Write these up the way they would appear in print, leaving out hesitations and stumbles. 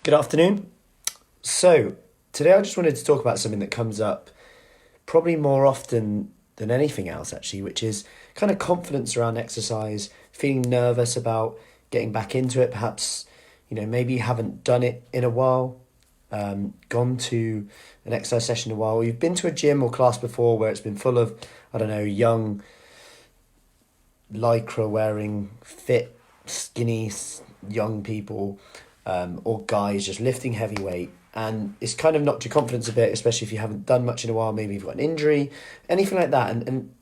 Good afternoon. So, today I just wanted to talk about something that comes up probably more often than anything else, actually, which is kind of confidence around exercise, feeling nervous about getting back into it. Perhaps, maybe you haven't done it in a while, gone to an exercise session in a while, or you've been to a gym or class before where it's been full of, young, lycra wearing, fit, skinny, young people, or guys just lifting heavy weight, and it's kind of knocked your confidence a bit, especially if you haven't done much in a while. Maybe you've got an injury, anything like that, and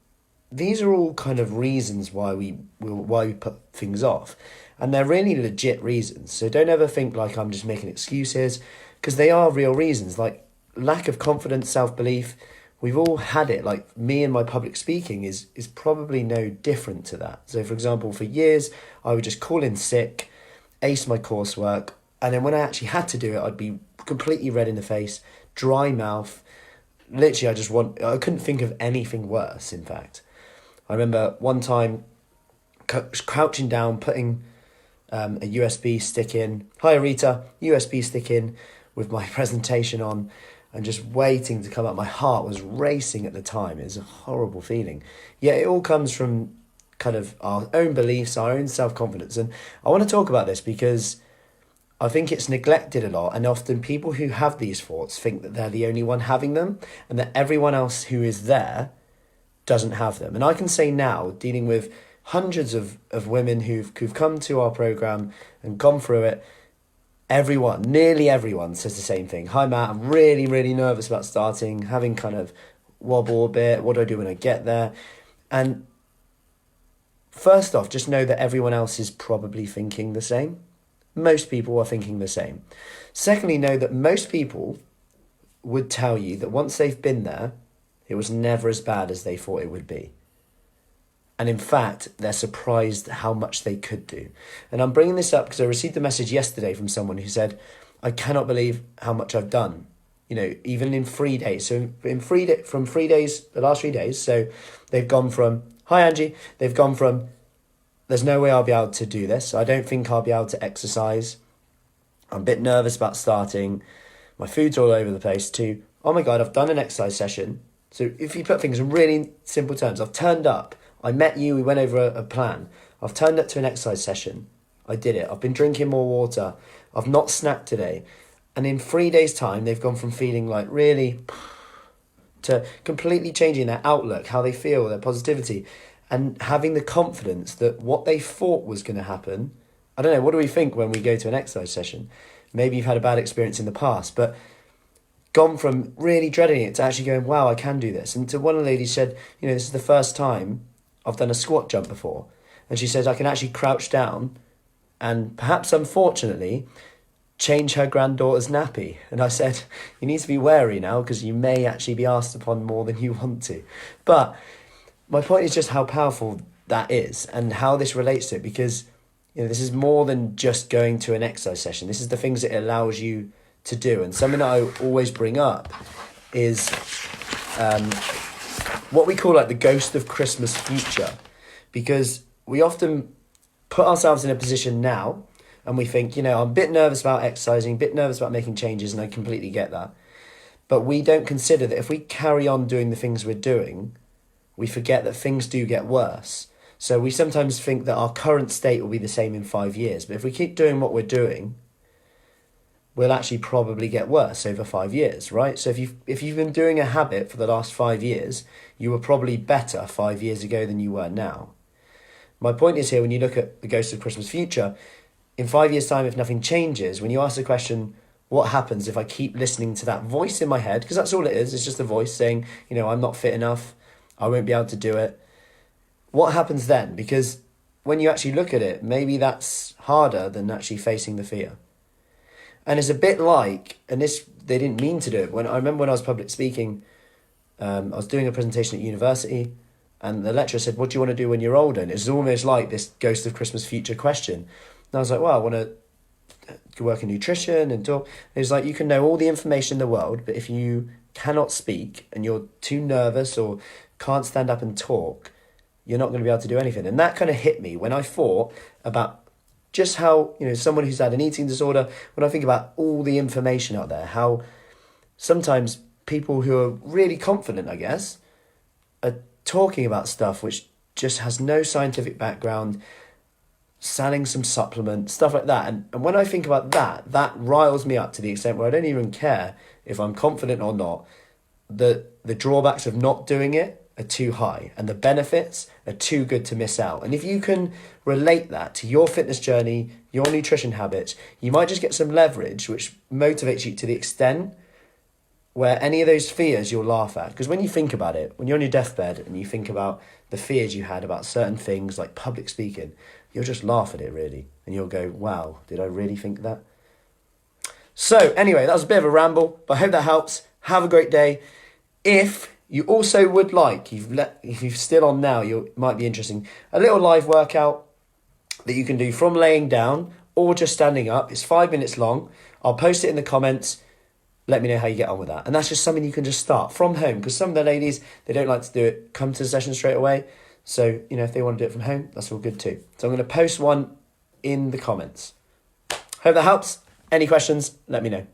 these are all kind of reasons why we put things off, and they're really legit reasons. So don't ever think like I'm just making excuses, because they are real reasons. Like lack of confidence, self-belief, we've all had it. Like me and my public speaking is probably no different to that. So for example, for years I would just call in sick, ace my coursework, and then when I actually had to do it, I'd be completely red in the face, dry mouth. Literally, I couldn't think of anything worse, in fact. I remember one time crouching down, putting a USB stick in, hi Rita, USB stick in with my presentation on, and just waiting to come up. My heart was racing at the time. It was a horrible feeling. Yet it all comes from kind of our own beliefs, our own self-confidence. And I want to talk about this because I think it's neglected a lot, and often people who have these thoughts think that they're the only one having them and that everyone else who is there doesn't have them. And I can say now, dealing with hundreds of women who've come to our program and gone through it, nearly everyone says the same thing. Hi Matt, I'm really, really nervous about starting, having kind of wobble a bit. What do I do when I get there? And first off, just know that everyone else is probably thinking the same. Most people are thinking the same. Secondly, know that most people would tell you that once they've been there, it was never as bad as they thought it would be. And in fact, they're surprised how much they could do. And I'm bringing this up because I received a message yesterday from someone who said, I cannot believe how much I've done, even in 3 days. So from 3 days, the last 3 days, so they've gone from, hi Angie, they've gone from, there's no way I'll be able to do this. I don't think I'll be able to exercise. I'm a bit nervous about starting. My food's all over the place to, oh my God, I've done an exercise session. So if you put things in really simple terms, I've turned up. I met you, we went over a plan. I've turned up to an exercise session. I did it. I've been drinking more water. I've not snacked today. And in 3 days' time, they've gone from feeling like really to completely changing their outlook, how they feel, their positivity, and having the confidence that what they thought was going to happen. I don't know, what do we think when we go to an exercise session? Maybe you've had a bad experience in the past, but gone from really dreading it to actually going, wow, I can do this. And to one lady said, this is the first time I've done a squat jump before. And she says I can actually crouch down and perhaps unfortunately change her granddaughter's nappy. And I said, you need to be wary now because you may actually be asked upon more than you want to. But my point is just how powerful that is and how this relates to it, because this is more than just going to an exercise session. This is the things it allows you to do. And something that I always bring up is what we call like the ghost of Christmas future, because we often put ourselves in a position now and we think, I'm a bit nervous about exercising, a bit nervous about making changes, and I completely get that. But we don't consider that if we carry on doing the things we're doing, we forget that things do get worse. So we sometimes think that our current state will be the same in 5 years. But if we keep doing what we're doing, we'll actually probably get worse over 5 years, right? So if you've been doing a habit for the last 5 years, you were probably better 5 years ago than you were now. My point is here, when you look at the ghost of Christmas future, in 5 years' time, if nothing changes, when you ask the question, what happens if I keep listening to that voice in my head? Because that's all it is. It's just a voice saying, I'm not fit enough. I won't be able to do it. What happens then? Because when you actually look at it, maybe that's harder than actually facing the fear. And it's a bit like, and this, they didn't mean to do it. I remember when I was public speaking, I was doing a presentation at university, and the lecturer said, what do you want to do when you're older? And it's almost like this ghost of Christmas future question. And I was like, well, I want to work in nutrition and talk. And it's like, you can know all the information in the world, but if you cannot speak and you're too nervous or can't stand up and talk, you're not going to be able to do anything. And that kind of hit me when I thought about just how, someone who's had an eating disorder, when I think about all the information out there, how sometimes people who are really confident, I guess, are talking about stuff which just has no scientific background, selling some supplements, stuff like that. And when I think about that riles me up to the extent where I don't even care if I'm confident or not. The drawbacks of not doing it are too high and the benefits are too good to miss out. And if you can relate that to your fitness journey, your nutrition habits, you might just get some leverage which motivates you to the extent where any of those fears you'll laugh at. Because when you think about it, when you're on your deathbed and you think about the fears you had about certain things like public speaking, you'll just laugh at it really. And you'll go, wow, did I really think that? So anyway, that was a bit of a ramble, but I hope that helps. Have a great day. If you also would like, if you're still on now, you might be interesting, a little live workout that you can do from laying down or just standing up. It's 5 minutes long. I'll post it in the comments. Let me know how you get on with that. And that's just something you can just start from home, because some of the ladies, they don't like to do it, come to the session straight away. So, if they want to do it from home, that's all good too. So I'm going to post one in the comments. Hope that helps. Any questions, let me know.